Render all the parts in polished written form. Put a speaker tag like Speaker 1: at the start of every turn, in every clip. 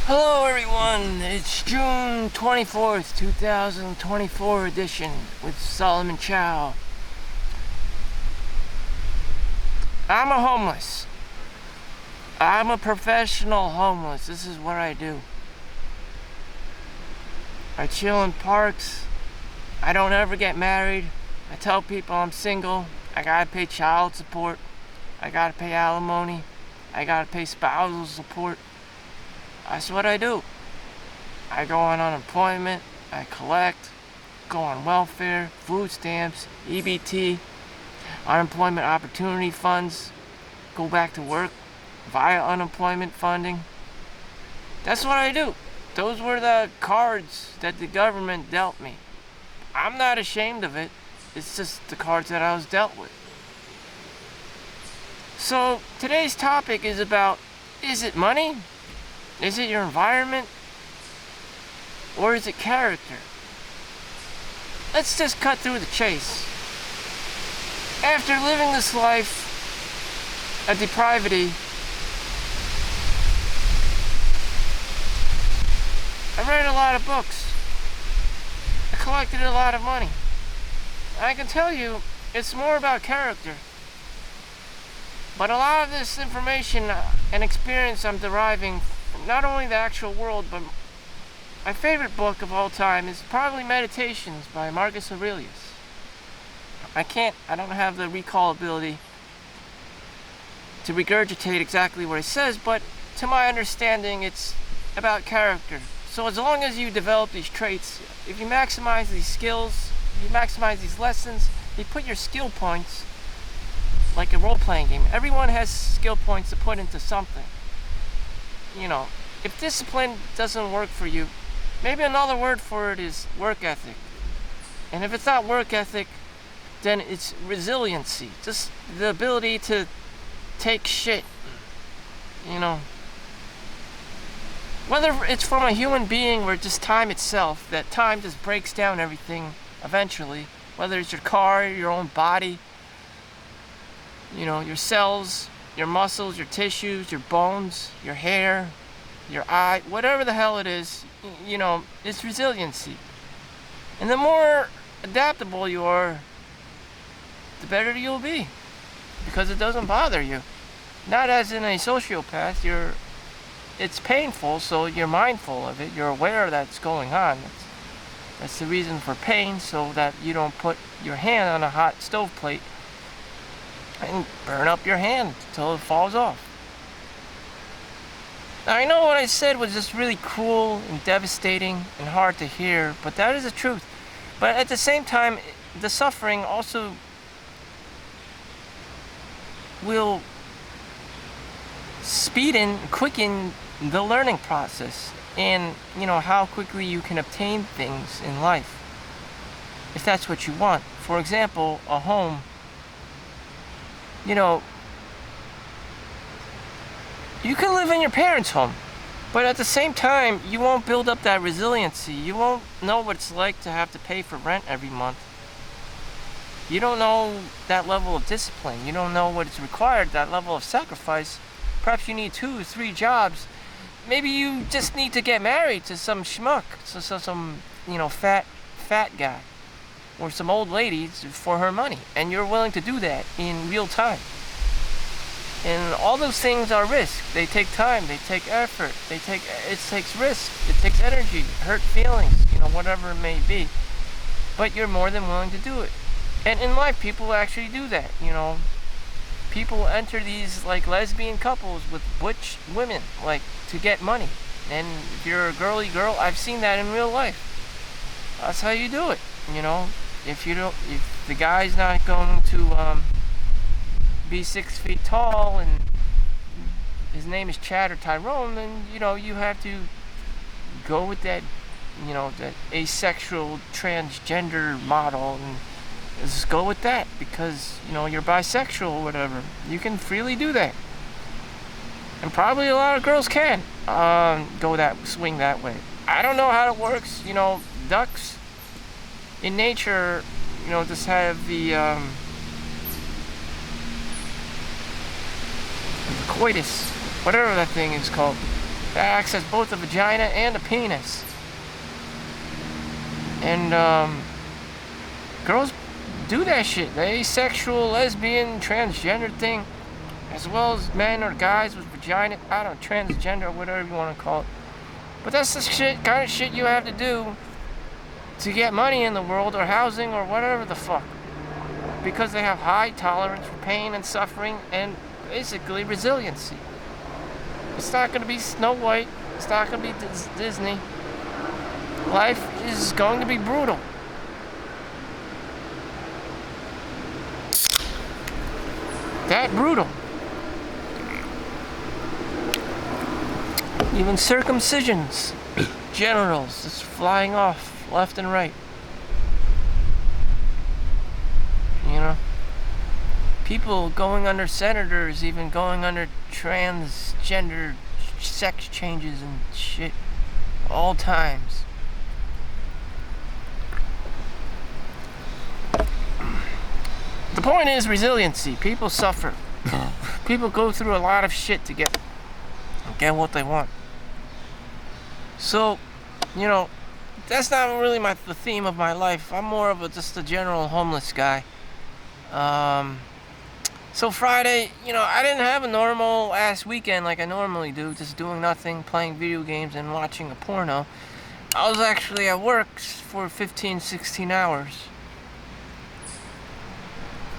Speaker 1: Hello everyone, it's June 24th, 2024 edition with Solomon Chau. I'm a homeless. I'm a professional homeless. This is what I do. I chill in parks. I don't ever get married. I tell people I'm single. I gotta pay child support. I gotta pay alimony. I gotta pay spousal support. That's what I do. I go on unemployment, I collect, go on welfare, food stamps, EBT, unemployment opportunity funds, go back to work via unemployment funding. That's what I do. Those were the cards that the government dealt me. I'm not ashamed of it. It's just the cards that I was dealt with. So today's topic is about, is it money? Is it your environment? Or is it character? Let's just cut through the chase. After living this life of depravity, I read a lot of books. I collected a lot of money. I can tell you, it's more about character. But a lot of this information and experience I'm deriving from not only the actual world, but my favorite book of all time is probably Meditations by Marcus Aurelius. I don't have the recall ability to regurgitate exactly what it says, but to my understanding, it's about character. So as long as you develop these traits, if you maximize these skills, you maximize these lessons, you put your skill points like a role-playing game. Everyone has skill points to put into something. You know, if discipline doesn't work for you, maybe another word for it is work ethic. And if it's not work ethic, then it's resiliency. Just the ability to take shit. You know, whether it's from a human being or just time itself, that time just breaks down everything eventually. Whether it's your car, your own body, you know, your cells, your muscles, your tissues, your bones, your hair, your eye, whatever the hell it is, you know, it's resiliency. And the more adaptable you are, the better you'll be. Because it doesn't bother you. Not as in a sociopath, it's painful, so you're mindful of it, you're aware that's going on. That's the reason for pain, so that you don't put your hand on a hot stove plate and burn up your hand until it falls off. Now, I know what I said was just really cruel and devastating and hard to hear, but that is the truth. But at the same time, the suffering also will speed and quicken the learning process and, you know, how quickly you can obtain things in life, if that's what you want. For example, a home. You know, you can live in your parents' home, but at the same time, you won't build up that resiliency. You won't know what it's like to have to pay for rent every month. You don't know that level of discipline. You don't know what is required, that level of sacrifice. Perhaps you need 2 or 3 jobs. Maybe you just need to get married to some schmuck, some you know, fat guy, or some old lady for her money, and you're willing to do that in real time. And all those things are risk. They take time, they take effort, it takes risk, it takes energy, hurt feelings, you know, whatever it may be. But you're more than willing to do it. And in life, people actually do that, you know. People enter these like lesbian couples with butch women, like to get money. And if you're a girly girl, I've seen that in real life. That's how you do it, you know. If the guy's not going to be 6 feet tall and his name is Chad or Tyrone, then, you know, you have to go with that, you know, that asexual transgender model and just go with that because, you know, you're bisexual or whatever. You can freely do that. And probably a lot of girls can swing that way. I don't know how it works. You know, ducks in nature, you know, just have the coitus, whatever that thing is called. that acts as both a vagina and a penis. And girls do that shit. The asexual, lesbian, transgender thing, as well as men or guys with vagina, I don't know, transgender, whatever you want to call it. But that's the kind of shit you have to do to get money in the world, or housing, or whatever the fuck. Because they have high tolerance for pain and suffering, and basically resiliency. It's not going to be Snow White. It's not going to be Disney. Life is going to be brutal. That brutal. Even circumcisions, genitals, just flying off left and right. You know? People going under senators, even going under transgender sex changes and shit. All times. The point is resiliency. People suffer. People go through a lot of shit to get what they want. So, you know, that's not really the theme of my life. I'm more of just a general homeless guy. So Friday, you know, I didn't have a normal ass weekend like I normally do, just doing nothing, playing video games and watching a porno. I was actually at work for 15, 16 hours.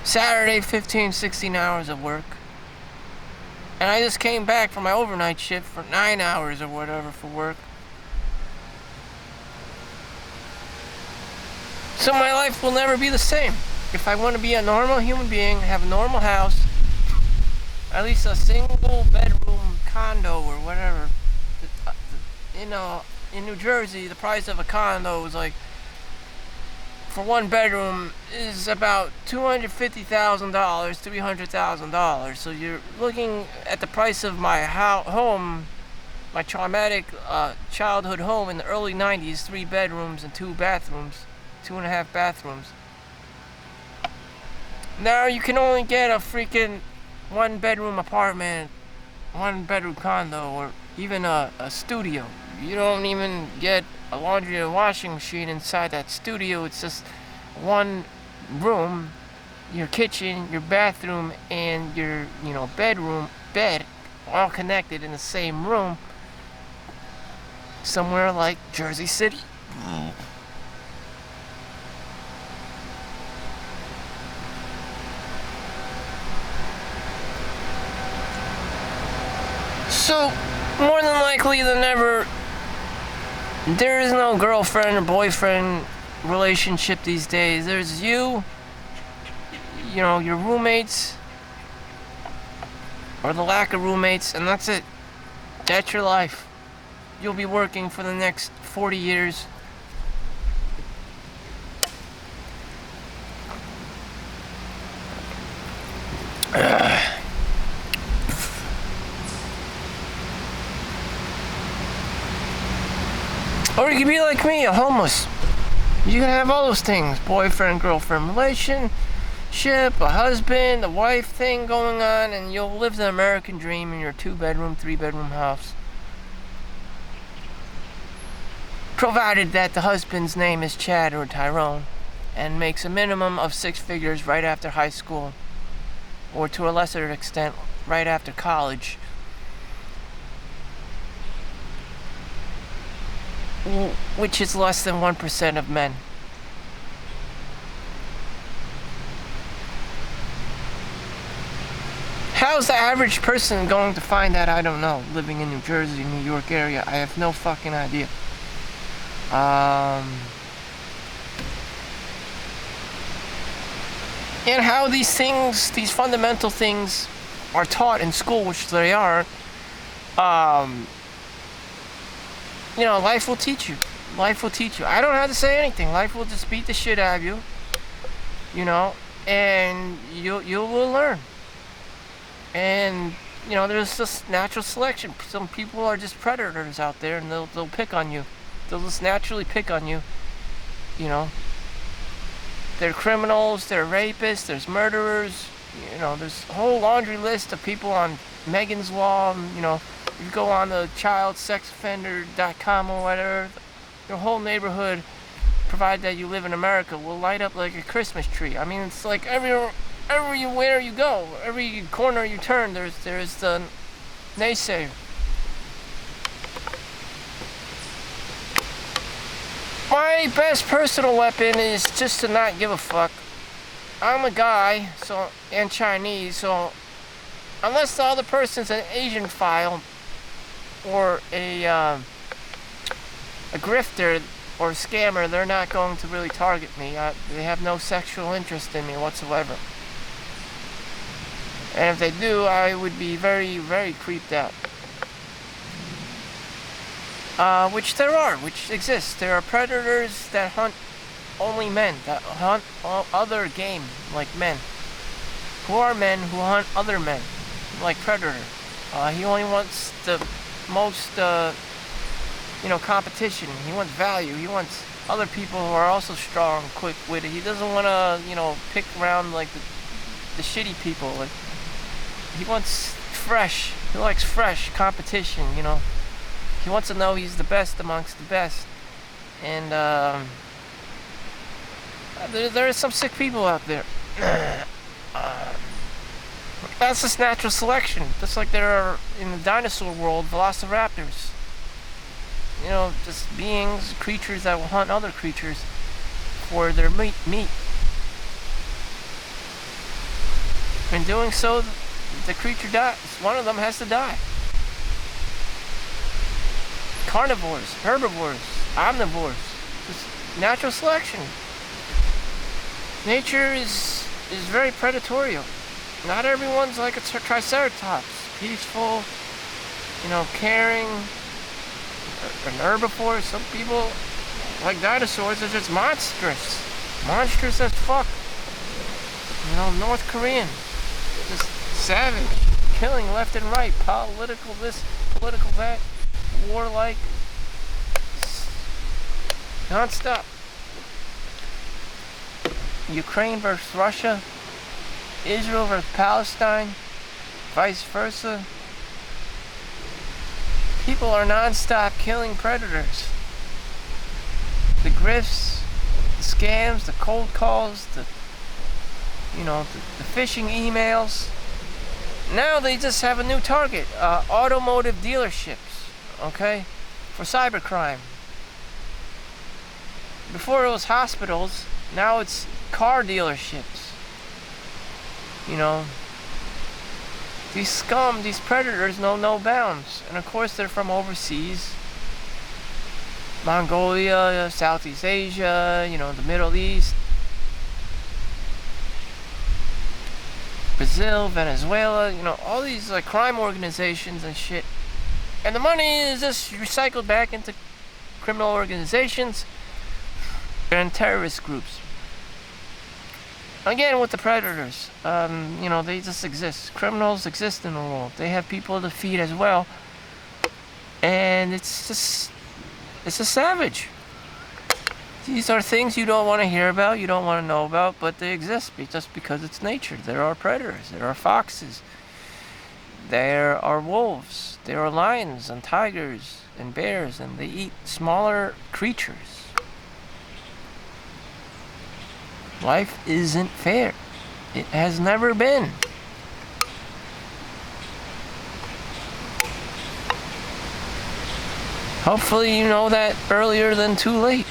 Speaker 1: Saturday, 15, 16 hours of work. And I just came back from my overnight shift for 9 hours or whatever for work. So my life will never be the same. If I want to be a normal human being, have a normal house, at least a single bedroom condo or whatever. In New Jersey, the price of a condo is like, for one bedroom, is about $250,000, $300,000. So you're looking at the price of my home, my traumatic childhood home in the early 90s, 3 bedrooms and 2 bathrooms, 2.5 bathrooms. Now you can only get a freaking 1-bedroom apartment, 1-bedroom condo, or even a studio. You don't even get a laundry and washing machine inside that studio. It's just one room, your kitchen, your bathroom, and your, bed, all connected in the same room. Somewhere like Jersey City. So, more than likely than ever, there is no girlfriend or boyfriend relationship these days. There's your roommates, or the lack of roommates, and that's it. That's your life. You'll be working for the next 40 years. Or you could be like me, a homeless. You can have all those things. Boyfriend, girlfriend relationship, a husband, a wife thing going on, and you'll live the American dream in your 2-bedroom, 3-bedroom house. Provided that the husband's name is Chad or Tyrone, and makes a minimum of 6 figures right after high school, or to a lesser extent, right after college. Which is less than 1% of men. How's the average person going to find that? I don't know. Living in New Jersey, New York area, I have no fucking idea. And how these things, these fundamental things, are taught in school, which they aren't. Life will teach you. Life will teach you. I don't have to say anything. Life will just beat the shit out of you. And you will learn. And, there's just natural selection. Some people are just predators out there, and they'll pick on you. They'll just naturally pick on you. They're criminals, they're rapists, there's murderers. There's a whole laundry list of people on Megan's Law, you go on the childsexoffender.com or whatever, your whole neighborhood, provided that you live in America, will light up like a Christmas tree. I mean, it's like everywhere you go, every corner you turn, there's the naysayer. My best personal weapon is just to not give a fuck. I'm a guy, and Chinese, so unless the other person's an Asian file or a grifter or a scammer, they're not going to really target me. They have no sexual interest in me whatsoever. And if they do, I would be very, very creeped out. Which exists. There are predators that hunt only men, that hunt other game, like men. Who are men who hunt other men, like Predator. He only wants the most, competition. He wants value. He wants other people who are also strong, quick-witted. He doesn't want to, pick around like the shitty people. Like, he wants fresh. He likes fresh competition, He wants to know he's the best amongst the best. And there are some sick people out there. That's just natural selection. Just like there are in the dinosaur world, velociraptors. Just beings, creatures that will hunt other creatures for their meat. In doing so, the creature dies. One of them has to die. Carnivores, herbivores, omnivores. Just natural selection. Nature is very predatorial. Not everyone's like a triceratops, peaceful, caring, an herbivore. Some people, like dinosaurs, are just monstrous as fuck. North Korean, just savage, killing left and right, political this, political that, warlike, non-stop. Ukraine versus Russia, Israel versus Palestine, vice versa. People are non-stop killing predators. The grifts, the scams, the cold calls, the phishing emails. Now they just have a new target, automotive dealerships, okay, for cybercrime. Before it was hospitals, now it's car dealerships. These scum, these predators know no bounds. And of course they're from overseas. Mongolia, Southeast Asia, the Middle East. Brazil, Venezuela, all these like crime organizations and shit. And the money is just recycled back into criminal organizations and terrorist groups. Again, with the predators, they just exist. Criminals exist in the world. They have people to feed as well. And it's just savage. These are things you don't want to hear about, you don't want to know about, but they exist just because it's nature. There are predators, there are foxes, there are wolves, there are lions and tigers and bears, and they eat smaller creatures. Life isn't fair. It has never been. Hopefully you know that earlier than too late.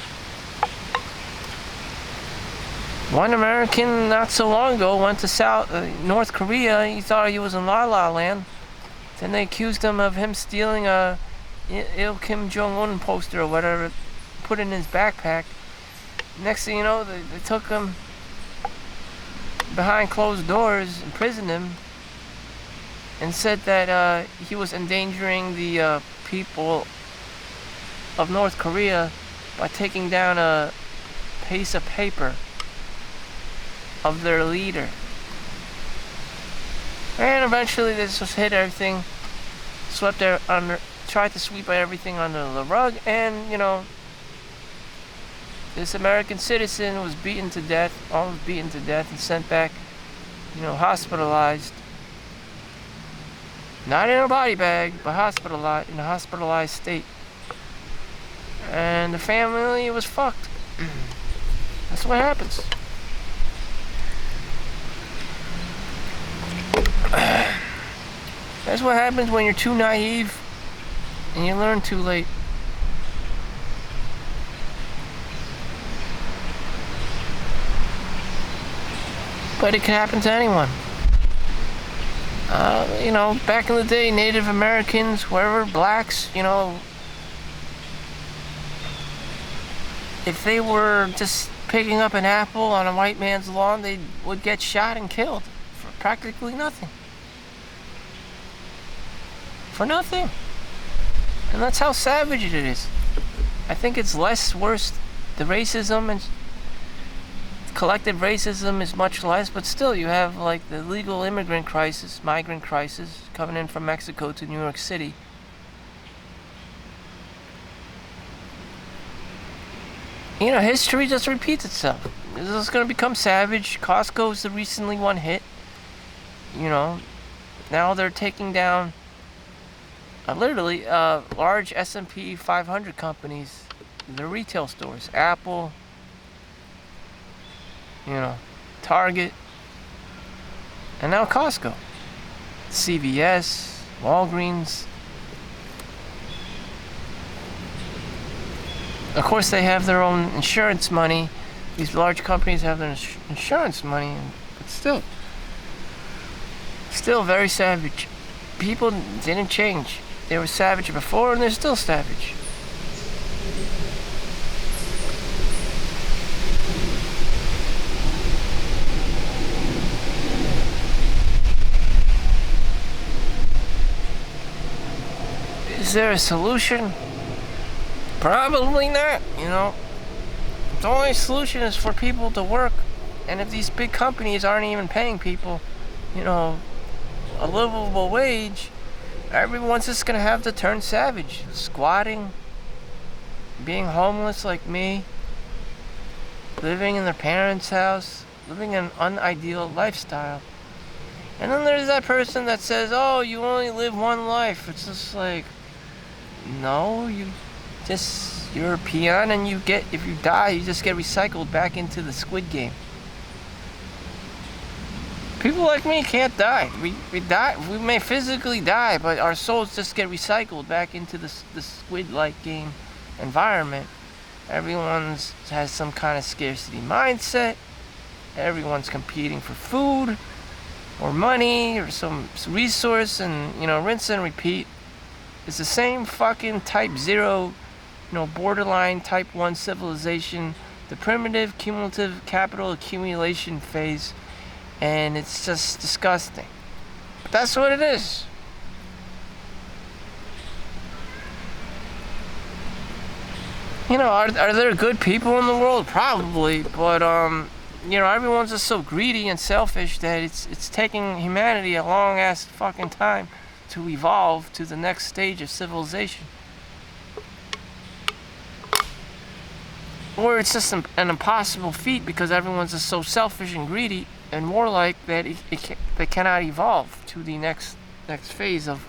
Speaker 1: One American not so long ago went to North Korea. He thought he was in La La Land. Then they accused him of stealing a Kim Jong-un poster or whatever, put it in his backpack. Next thing you know, they took him behind closed doors, imprisoned him, and said that he was endangering the people of North Korea by taking down a piece of paper of their leader. And eventually they just hit everything, tried to sweep everything under the rug, and this American citizen was almost beaten to death, and sent back, hospitalized. Not in a body bag, but hospitalized, in a hospitalized state. And the family was fucked. That's what happens. That's what happens when you're too naive and you learn too late. But it can happen to anyone. Back in the day, Native Americans, whoever, blacks, if they were just picking up an apple on a white man's lawn, they would get shot and killed for practically nothing. For nothing. And that's how savage it is. I think it's less worse. The racism and collective racism is much less, but still you have like the legal immigrant crisis, migrant crisis, coming in from Mexico to New York City. History just repeats itself. This is going to become savage. Costco's the recently one hit. Now they're taking down literally large S&P 500 companies, their retail stores, Apple, Target, and now Costco, CVS, Walgreens. Of course, they have their own insurance money. These large companies have their insurance money, but still very savage. People didn't change. They were savage before, and they're still savage. Is there a solution? Probably not, The only solution is for people to work. And if these big companies aren't even paying people, a livable wage, everyone's just going to have to turn savage. Squatting, being homeless like me, living in their parents' house, living an unideal lifestyle. And then there's that person that says, oh, you only live one life. It's just like, no, you're a peon, and if you die, you just get recycled back into the Squid Game. People like me can't die. We die. We may physically die, but our souls just get recycled back into the Squid-like game environment. Everyone has some kind of scarcity mindset. Everyone's competing for food or money or some resource, and rinse and repeat. It's the same fucking type 0, borderline type 1 civilization, the primitive cumulative capital accumulation phase, and it's just disgusting. But that's what it is. Are there good people in the world? Probably, but everyone's just so greedy and selfish that it's taking humanity a long ass fucking time to evolve to the next stage of civilization. Or it's just an impossible feat because everyone's just so selfish and greedy and warlike that they cannot evolve to the next phase of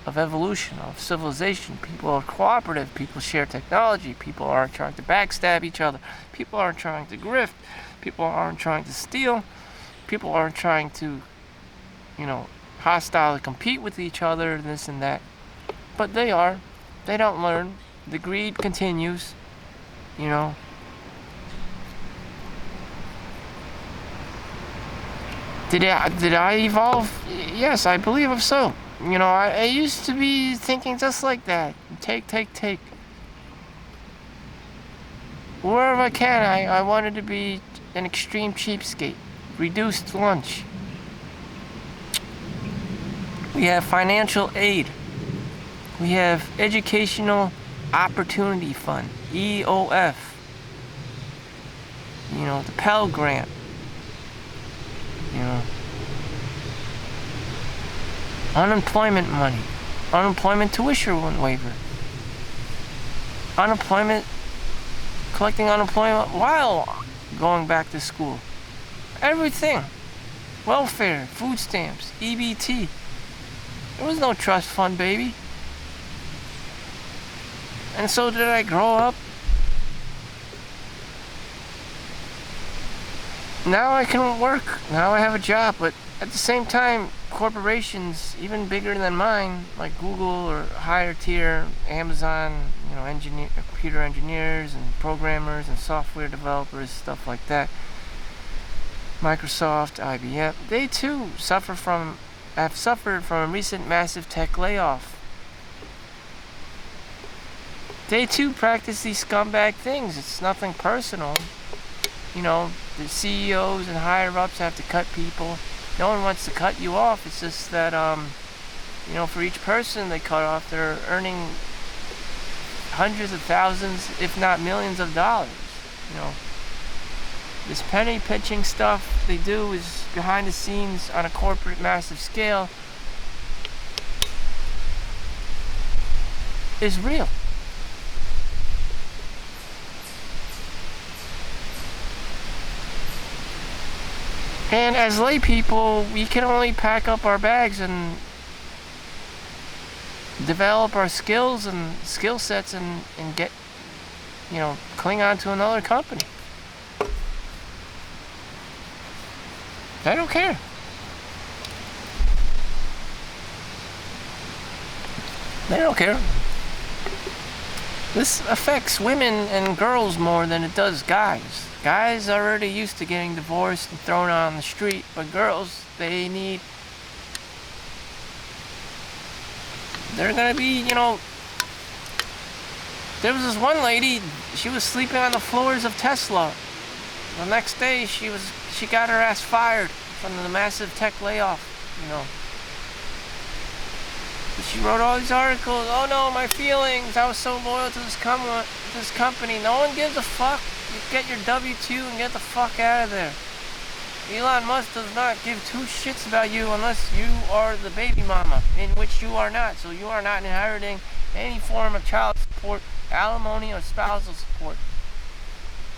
Speaker 1: evolution, of civilization. People are cooperative, people share technology, people aren't trying to backstab each other, people aren't trying to grift, people aren't trying to steal, people aren't trying to, hostile to compete with each other, this and that. But they don't learn. The greed continues, Did I evolve? Yes, I believe so. I used to be thinking just like that. Take. Wherever I can, I wanted to be an extreme cheapskate. Reduced lunch. We have financial aid. We have Educational Opportunity Fund, EOF. The Pell Grant. Unemployment money. Unemployment tuition waiver. Collecting unemployment while going back to school. Everything. Welfare, food stamps, EBT. There was no trust fund, baby. And so did I grow up. Now I can work. Now I have a job. But at the same time, corporations, even bigger than mine, like Google or higher tier, Amazon, computer engineers and programmers and software developers, stuff like that, Microsoft, IBM, they too have suffered from a recent massive tech layoff. They too practice these scumbag things. It's nothing personal. The CEOs and higher ups have to cut people. No one wants to cut you off. It's just that, for each person they cut off, they're earning hundreds of thousands, if not millions of dollars. This penny pitching stuff they do is behind the scenes on a corporate massive scale is real. And as lay people, we can only pack up our bags and develop our skills and skill sets and get, cling on to another company. I don't care. They don't care. This affects women and girls more than it does guys. Guys are already used to getting divorced and thrown out on the street, but girls, they're gonna be, there was this one lady, she was sleeping on the floors of Tesla. The next day, she got her ass fired from the massive tech layoff, She wrote all these articles, oh no, my feelings, I was so loyal to this company. No one gives a fuck. You get your W-2 and get the fuck out of there. Elon Musk does not give two shits about you unless you are the baby mama, in which you are not. So you are not inheriting any form of child support, alimony, or spousal support.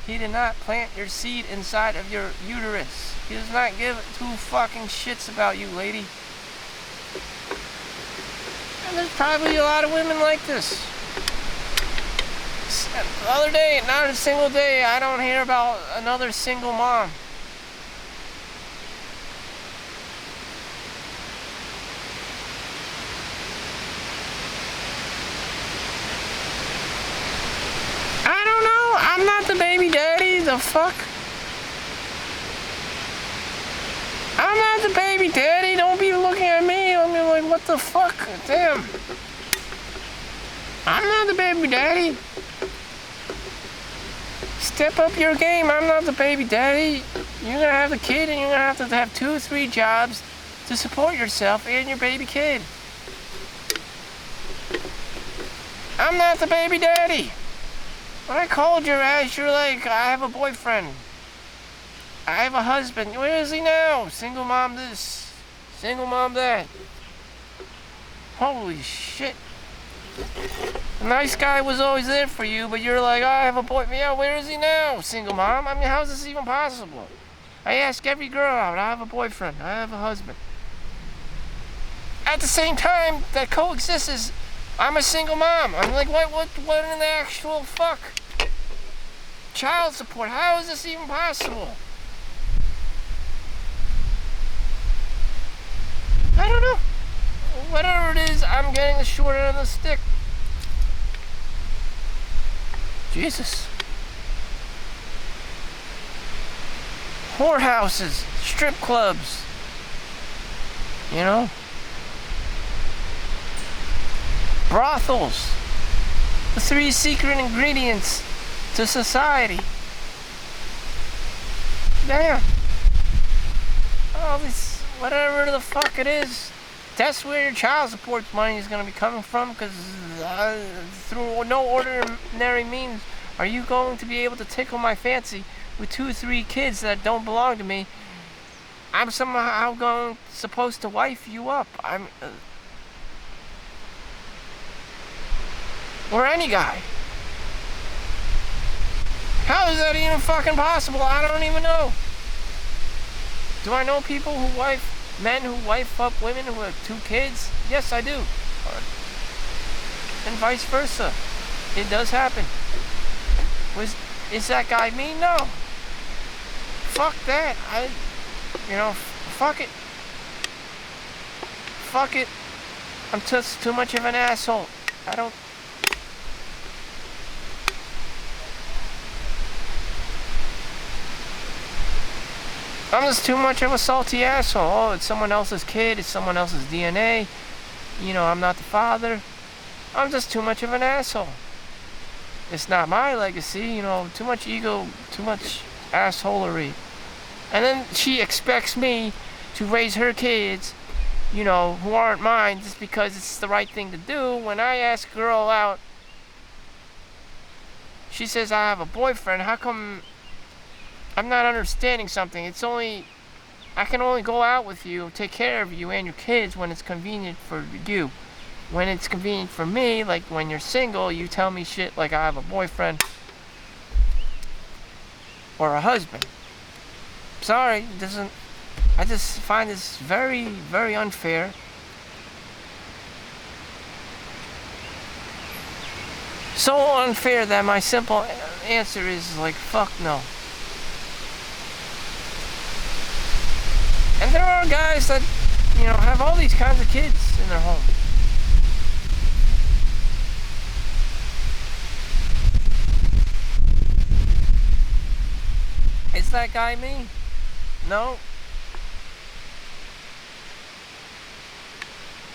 Speaker 1: He did not plant your seed inside of your uterus. He does not give two fucking shits about you, lady. And there's probably a lot of women like this. The other day, not a single day, I don't hear about another single mom. I don't know. I'm not the baby daddy. The fuck? I'm not the baby daddy. Don't be looking at me. I'm like, what the fuck? Damn. I'm not the baby daddy. Step up your game. I'm not the baby daddy. You're gonna have the kid and you're gonna have to have 2 or 3 jobs to support yourself and your baby kid. I'm not the baby daddy. When I called your ass, you're like, I have a boyfriend. I have a husband. Where is he now? Single mom this. Single mom that. Holy shit. The nice guy was always there for you, but you're like, oh, I have a boyfriend. Yeah, where is he now? Single mom? I mean, how is this even possible? I ask every girl out. I have a boyfriend. I have a husband. At the same time, that coexists is, I'm a single mom. I'm like, what in the actual fuck? Child support. How is this even possible? I don't know. Whatever it is, I'm getting the short end of the stick. Jesus. Whorehouses, strip clubs. Brothels. The 3 secret ingredients to society. Damn. All this, whatever the fuck it is. That's where your child support money is going to be coming from, because through no ordinary means are you going to be able to tickle my fancy with 2 or 3 kids that don't belong to me. I'm somehow supposed to wife you up. Or any guy. How is that even fucking possible? I don't even know. Do I know people who wife Men who wife up women who have 2 kids? Yes, I do. And vice versa. It does happen. Is that guy mean? No. Fuck that. Fuck it. Fuck it. I'm just too much of an asshole. I'm just too much of a salty asshole. Oh, it's someone else's kid. It's someone else's DNA. I'm not the father. I'm just too much of an asshole. It's not my legacy. Too much ego, too much assholery. And then she expects me to raise her kids, who aren't mine, just because it's the right thing to do. When I ask a girl out, she says I have a boyfriend. How come I'm not understanding something? I can only go out with you, take care of you and your kids when it's convenient for you. When it's convenient for me, like when you're single, you tell me shit like I have a boyfriend or a husband. Sorry, I just find this very, very unfair. So unfair that my simple answer is like, fuck no. And there are guys that, have all these kinds of kids in their home. Is that guy me? No.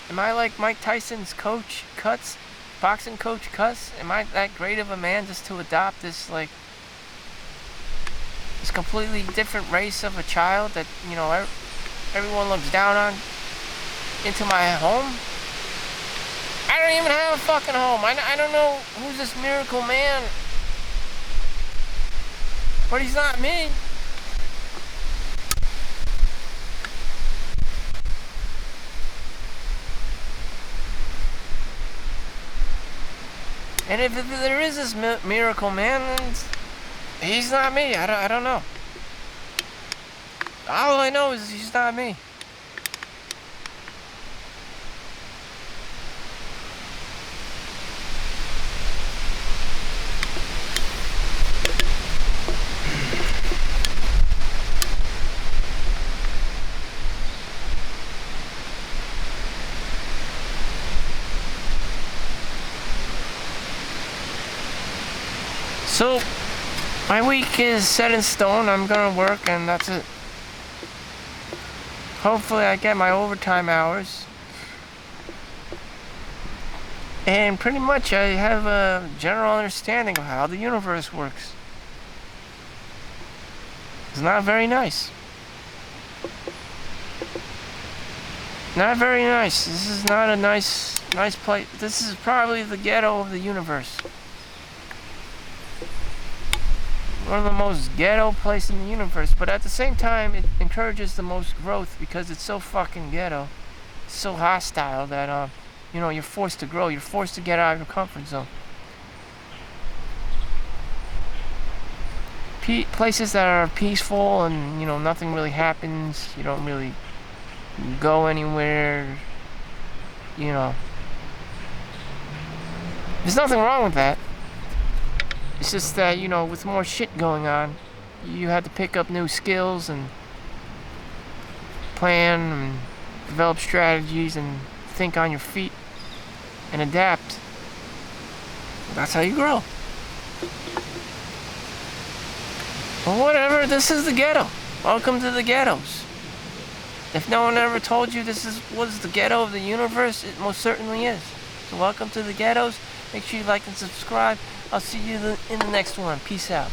Speaker 1: Am I like Mike Tyson's boxing coach Cuts? Am I that great of a man just to adopt this completely different race of a child that, everyone looks down on into my home? I don't even have a fucking home. I don't know who's this miracle man. But he's not me. And if there is this miracle man, then he's not me. I don't know. All I know is he's not me. So, my week is set in stone. I'm gonna work and that's it. Hopefully I get my overtime hours. And pretty much I have a general understanding of how the universe works. It's not very nice. Not very nice. This is not a nice place. This is probably the ghetto of the universe. One of the most ghetto places in the universe, but at the same time it encourages the most growth because it's so fucking ghetto. It's so hostile that you're forced to grow, you're forced to get out of your comfort zone. Places that are peaceful and nothing really happens, you don't really go anywhere, there's nothing wrong with that. It's just that, with more shit going on, you have to pick up new skills and plan and develop strategies and think on your feet and adapt. That's how you grow. Well, whatever, this is the ghetto. Welcome to the ghettos. If no one ever told you this was the ghetto of the universe, it most certainly is. So welcome to the ghettos. Make sure you like and subscribe. I'll see you in the next one. Peace out.